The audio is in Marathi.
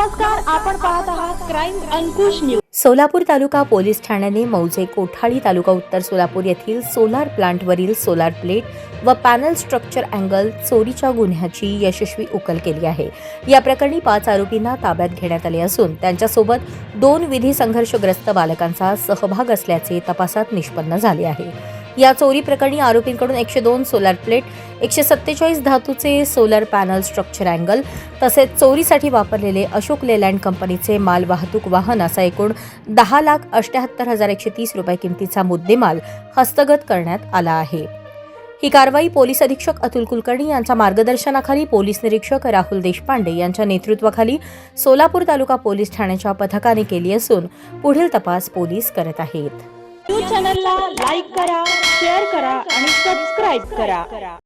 नमस्कार, आपण पाहत आहात क्राईम अंकुश न्यूज। सोलापूर तालुका पोलीस ठाण्याने मौजे कोठाळी तालुका उत्तर सोलापूर येथील सोलार प्लांटवरील सोलार प्लेट व पॅनल स्ट्रक्चर अँगल चोरीच्या गुन्ह्याची यशस्वी उकल केली आहे। या प्रकरणी 5 आरोपींना ताब्यात घेण्यात आले असून त्यांच्यासोबत 2 विधी संघर्षग्रस्त बालकांचा सहभाग असल्याचे तपासात निष्पन्न झाले आहे। या चोरी प्रकरणी आरोपींकडून 102 सोलार प्लेट, 147 धातूचे सोलार पॅनल स्ट्रक्चर अँगल तसेच चोरीसाठी वापरलेले अशोक लेलँड कंपनीचे माल वाहतूक वाहन असा एकूण 10,78,130 रुपये किमतीचा मुद्देमाल हस्तगत करण्यात आला आहे। ही कारवाई पोलीस अधीक्षक अतुल कुलकर्णी यांच्या मार्गदर्शनाखाली पोलीस निरीक्षक राहुल देशपांडे यांच्या नेतृत्वाखाली सोलापूर तालुका पोलीस ठाण्याच्या पथकाने केली असून पुढील तपास पोलीस करत आहेत। न्यूज चॅनलला लाईक करा, शेअर करा आणि सबस्क्राइब करा।